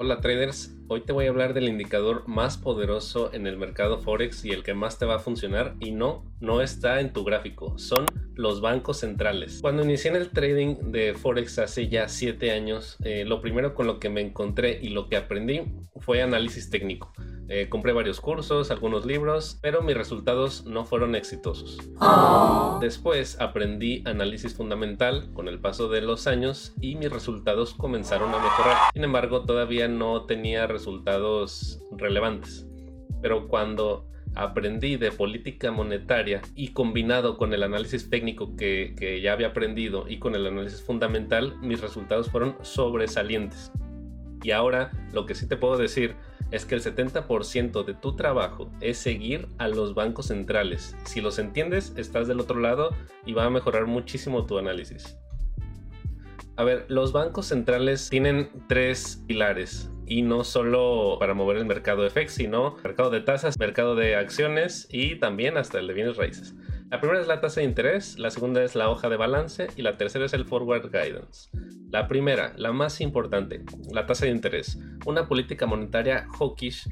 Hola traders, hoy te voy a hablar del indicador más poderoso en el mercado Forex y el que más te va a funcionar y no está en tu gráfico, son los bancos centrales. Cuando inicié en el trading de Forex hace ya 7 años, lo primero con lo que me encontré y lo que aprendí fue análisis técnico. Compré varios cursos, algunos libros, pero mis resultados no fueron exitosos. Después aprendí análisis fundamental con el paso de los años y mis resultados comenzaron a mejorar. Sin embargo, todavía no tenía resultados relevantes. Pero cuando aprendí de política monetaria y combinado con el análisis técnico que ya había aprendido y con el análisis fundamental, mis resultados fueron sobresalientes. Y ahora lo que sí te puedo decir es que el 70% de tu trabajo es seguir a los bancos centrales. Si los entiendes, estás del otro lado y va a mejorar muchísimo tu análisis. A ver, los bancos centrales tienen 3 pilares y no solo para mover el mercado de FX, sino mercado de tasas, mercado de acciones y también hasta el de bienes raíces. La primera es la tasa de interés, la segunda es la hoja de balance y la tercera es el forward guidance. La primera, la más importante, la tasa de interés. Una política monetaria hawkish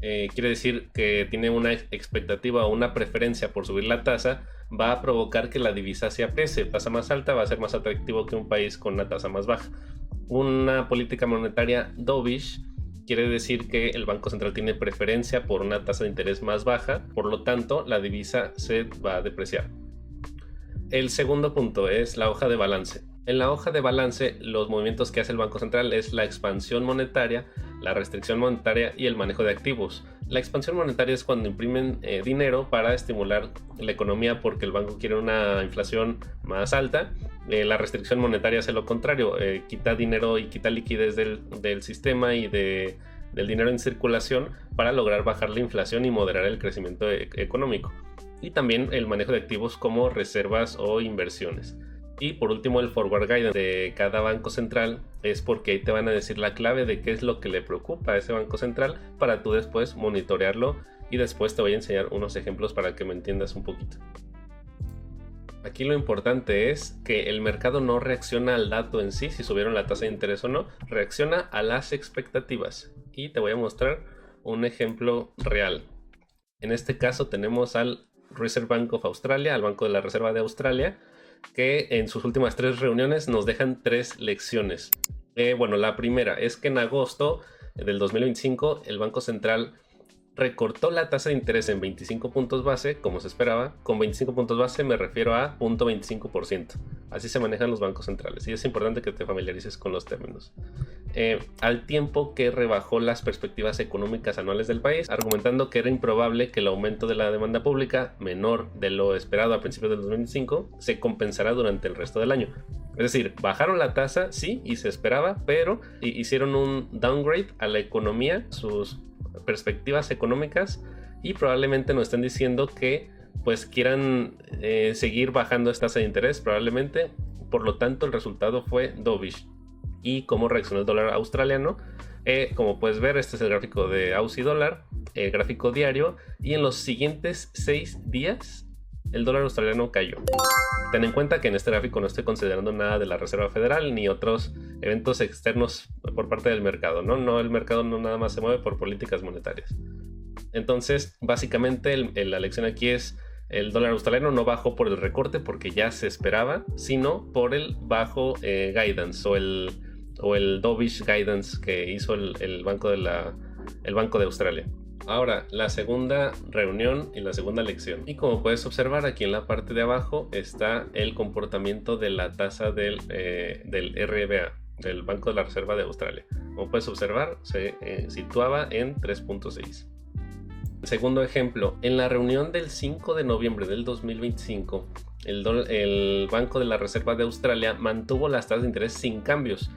quiere decir que tiene una expectativa o una preferencia por subir la tasa, va a provocar que la divisa se aprecie. Tasa más alta va a ser más atractivo que un país con una tasa más baja. Una política monetaria dovish quiere decir que el Banco Central tiene preferencia por una tasa de interés más baja, por lo tanto la divisa se va a depreciar. El segundo punto es la hoja de balance. En la hoja de balance, los movimientos que hace el Banco Central es la expansión monetaria, la restricción monetaria y el manejo de activos. La expansión monetaria es cuando imprimen dinero para estimular la economía porque el banco quiere una inflación más alta. La restricción monetaria hace lo contrario, quita dinero y quita liquidez del sistema y del dinero en circulación para lograr bajar la inflación y moderar el crecimiento económico. Y también el manejo de activos como reservas o inversiones. Y por último, el forward guidance de cada banco central es porque ahí te van a decir la clave de qué es lo que le preocupa a ese banco central para tú después monitorearlo, y después te voy a enseñar unos ejemplos para que me entiendas un poquito. Aquí lo importante es que el mercado no reacciona al dato en sí, si subieron la tasa de interés o no, reacciona a las expectativas. Y te voy a mostrar un ejemplo real. En este caso tenemos al Reserve Bank of Australia, al Banco de la Reserva de Australia, que en sus últimas 3 reuniones nos dejan 3 lecciones. Bueno, la primera es que en agosto del 2025 el Banco Central recortó la tasa de interés en 25 puntos base, como se esperaba. Con 25 puntos base me refiero a 0.25%. Así se manejan los bancos centrales y es importante que te familiarices con los términos. Al tiempo que rebajó las perspectivas económicas anuales del país, argumentando que era improbable que el aumento de la demanda pública, menor de lo esperado a principios del 2025, se compensará durante el resto del año. Es decir, bajaron la tasa, sí, y se esperaba, pero hicieron un downgrade a la economía, sus perspectivas económicas, y probablemente nos estén diciendo que pues quieran seguir bajando esta tasa de interés, probablemente. Por lo tanto, el resultado fue dovish. ¿Y cómo reaccionó el dólar australiano? Como puedes ver, este es el gráfico de Aussie dólar, gráfico diario, y en los siguientes 6 días el dólar australiano cayó. Ten en cuenta que en este gráfico no estoy considerando nada de la Reserva Federal ni otros eventos externos por parte del mercado, ¿no? El mercado no nada más se mueve por políticas monetarias. Entonces, básicamente la lección aquí es: el dólar australiano no bajó por el recorte porque ya se esperaba, sino por el bajo guidance o el dovish guidance que hizo el Banco de Australia. Ahora, la segunda reunión y la segunda lección. Y como puedes observar, aquí en la parte de abajo está el comportamiento de la tasa del RBA, del Banco de la Reserva de Australia. Como puedes observar, se situaba en 3.6. Segundo ejemplo, en la reunión del 5 de noviembre del 2025, el Banco de la Reserva de Australia mantuvo las tasas de interés sin cambios,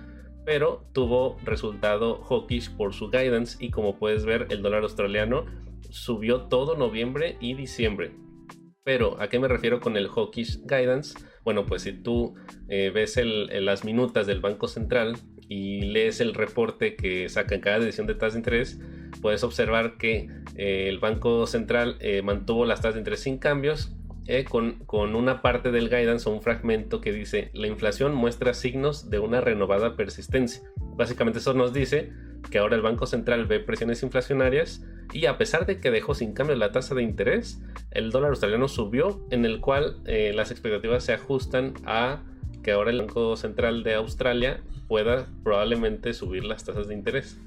pero tuvo resultado hawkish por su guidance, y como puedes ver, el dólar australiano subió todo noviembre y diciembre. Pero, ¿a qué me refiero con el hawkish guidance? Bueno, pues si tú ves las minutas del Banco Central y lees el reporte que saca en cada decisión de tasas de interés, puedes observar que el Banco Central mantuvo las tasas de interés sin cambios, con una parte del guidance o un fragmento que dice: la inflación muestra signos de una renovada persistencia. Básicamente eso nos dice que ahora el Banco Central ve presiones inflacionarias y a pesar de que dejó sin cambio la tasa de interés, el dólar australiano subió, en el cual las expectativas se ajustan a que ahora el Banco Central de Australia pueda probablemente subir las tasas de interés.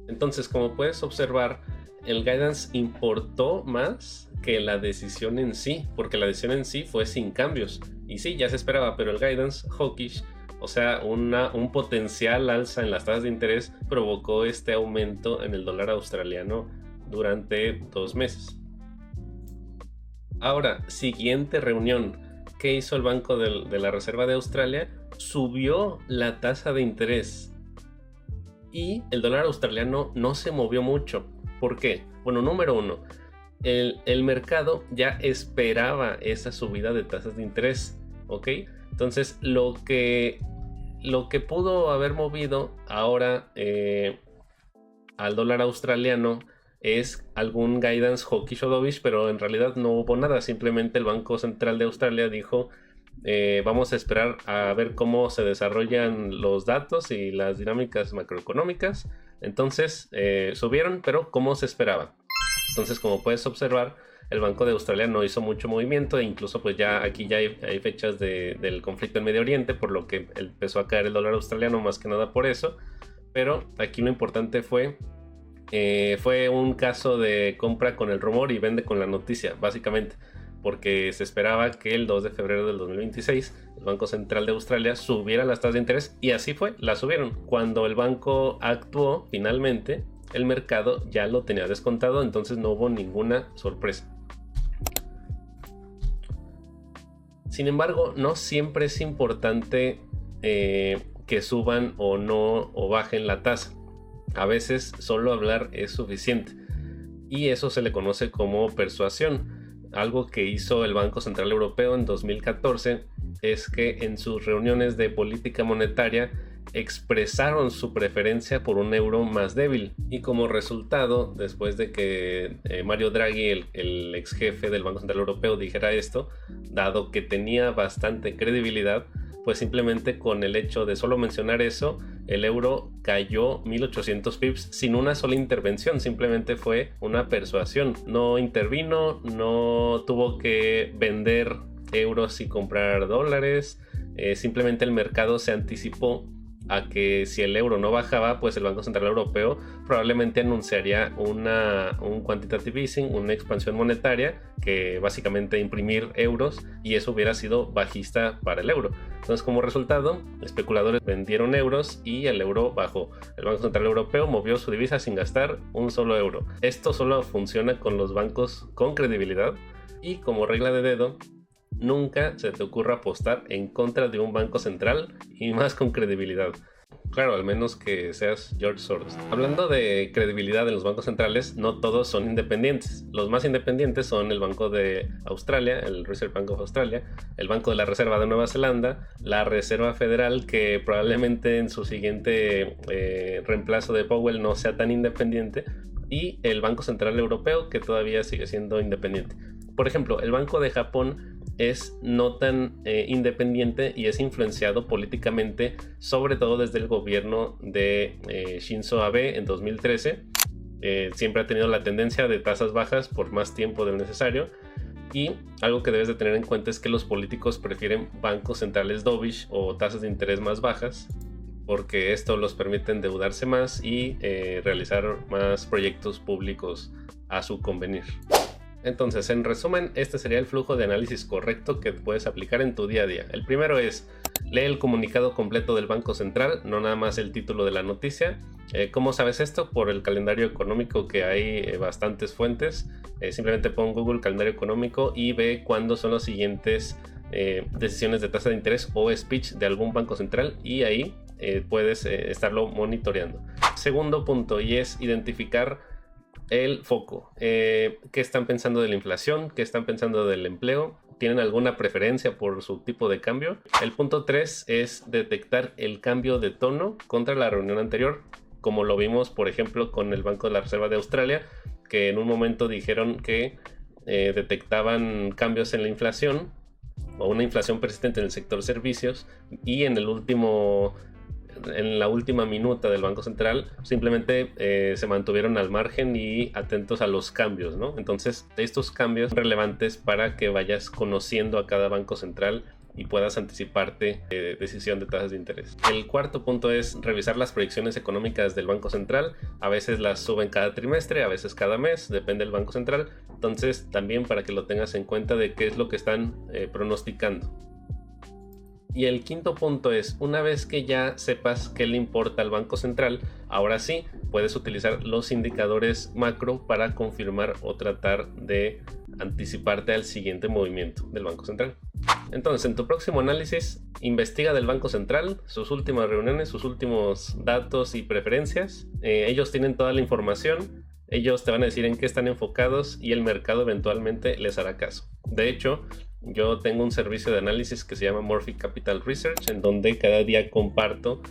Entonces, como puedes observar, el guidance importó más que la decisión en sí, porque la decisión en sí fue sin cambios. Y sí, ya se esperaba, pero el guidance hawkish, o sea, un potencial alza en las tasas de interés, provocó este aumento en el dólar australiano durante 2 meses. Ahora, siguiente reunión. ¿Qué hizo el Banco de la Reserva de Australia? Subió la tasa de interés. Y el dólar australiano no se movió mucho. ¿Por qué? Bueno, número uno, el mercado ya esperaba esa subida de tasas de interés, ¿ok? Entonces, lo que pudo haber movido ahora al dólar australiano es algún guidance hawkish o dovish, pero en realidad no hubo nada. Simplemente el Banco Central de Australia dijo: vamos a esperar a ver cómo se desarrollan los datos y las dinámicas macroeconómicas. Entonces subieron, pero como se esperaba. Entonces, como puedes observar, el Banco de Australia no hizo mucho movimiento, e incluso pues ya aquí ya hay fechas del conflicto en Medio Oriente, por lo que empezó a caer el dólar australiano, más que nada por eso. Pero aquí lo importante fue un caso de compra con el rumor y vende con la noticia, básicamente, porque se esperaba que el 2 de febrero del 2026 el Banco Central de Australia subiera las tasas de interés, y así fue, la subieron. Cuando el banco actuó finalmente, el mercado ya lo tenía descontado, entonces no hubo ninguna sorpresa. Sin embargo, no siempre es importante que suban o no o bajen la tasa. A veces solo hablar es suficiente, y eso se le conoce como persuasión. Algo que hizo el Banco Central Europeo en 2014 es que en sus reuniones de política monetaria expresaron su preferencia por un euro más débil, y como resultado, después de que Mario Draghi, el ex jefe del Banco Central Europeo, dijera esto, dado que tenía bastante credibilidad, pues simplemente con el hecho de solo mencionar eso, el euro cayó 1800 pips sin una sola intervención. Simplemente fue una persuasión. No intervino, no tuvo que vender euros y comprar dólares. Simplemente el mercado se anticipó a que si el euro no bajaba, pues el Banco Central Europeo probablemente anunciaría un quantitative easing, una expansión monetaria, que básicamente imprimir euros, y eso hubiera sido bajista para el euro. Entonces, como resultado, especuladores vendieron euros y el euro bajó. El Banco Central Europeo movió su divisa sin gastar un solo euro. Esto solo funciona con los bancos con credibilidad, y como regla de dedo, nunca se te ocurra apostar en contra de un banco central, y más con credibilidad. Claro, al menos que seas George Soros. Hablando de credibilidad en los bancos centrales, no todos son independientes. Los más independientes son el Banco de Australia, el Reserve Bank of Australia, el Banco de la Reserva de Nueva Zelanda, la Reserva Federal, que probablemente en su siguiente reemplazo de Powell no sea tan independiente, y el Banco Central Europeo, que todavía sigue siendo independiente. Por ejemplo, el Banco de Japón es no tan independiente y es influenciado políticamente, sobre todo desde el gobierno de Shinzo Abe en 2013. Siempre ha tenido la tendencia de tasas bajas por más tiempo del necesario, y algo que debes de tener en cuenta es que los políticos prefieren bancos centrales dovish o tasas de interés más bajas, porque esto los permite endeudarse más y realizar más proyectos públicos a su convenir. Entonces, en resumen, este sería el flujo de análisis correcto que puedes aplicar en tu día a día. El primero es: lee el comunicado completo del Banco Central, no nada más el título de la noticia. ¿Cómo sabes esto? Por el calendario económico, que hay bastantes fuentes. Simplemente pon Google calendario económico y ve cuándo son las siguientes decisiones de tasa de interés o speech de algún banco central, y ahí puedes estarlo monitoreando. Segundo punto, y es identificar el foco. ¿Qué están pensando de la inflación? ¿Qué están pensando del empleo? ¿Tienen alguna preferencia por su tipo de cambio? El punto 3 es detectar el cambio de tono contra la reunión anterior, como lo vimos por ejemplo con el Banco de la Reserva de Australia, que en un momento dijeron que detectaban cambios en la inflación o una inflación persistente en el sector servicios, y en el último en la última minuta del Banco Central, simplemente se mantuvieron al margen y atentos a los cambios, ¿no? Entonces, estos cambios son relevantes para que vayas conociendo a cada banco central y puedas anticiparte decisión de tasas de interés. El cuarto punto es revisar las proyecciones económicas del Banco Central. A veces las suben cada trimestre, a veces cada mes, depende del Banco Central. Entonces, también para que lo tengas en cuenta de qué es lo que están pronosticando. Y el quinto punto es, una vez que ya sepas qué le importa al Banco Central, ahora sí puedes utilizar los indicadores macro para confirmar o tratar de anticiparte al siguiente movimiento del Banco Central. Entonces, en tu próximo análisis, investiga del Banco Central, sus últimas reuniones, sus últimos datos y preferencias. Ellos tienen toda la información, ellos te van a decir en qué están enfocados y el mercado eventualmente les hará caso. De hecho, yo tengo un servicio de análisis que se llama Morphic Capital Research, en donde cada día comparto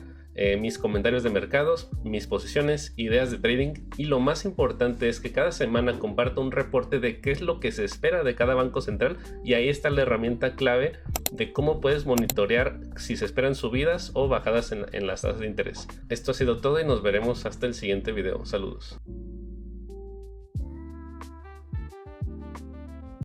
mis comentarios de mercados, mis posiciones, ideas de trading, y lo más importante es que cada semana comparto un reporte de qué es lo que se espera de cada banco central, y ahí está la herramienta clave de cómo puedes monitorear si se esperan subidas o bajadas en las tasas de interés. Esto ha sido todo y nos veremos hasta el siguiente video. Saludos.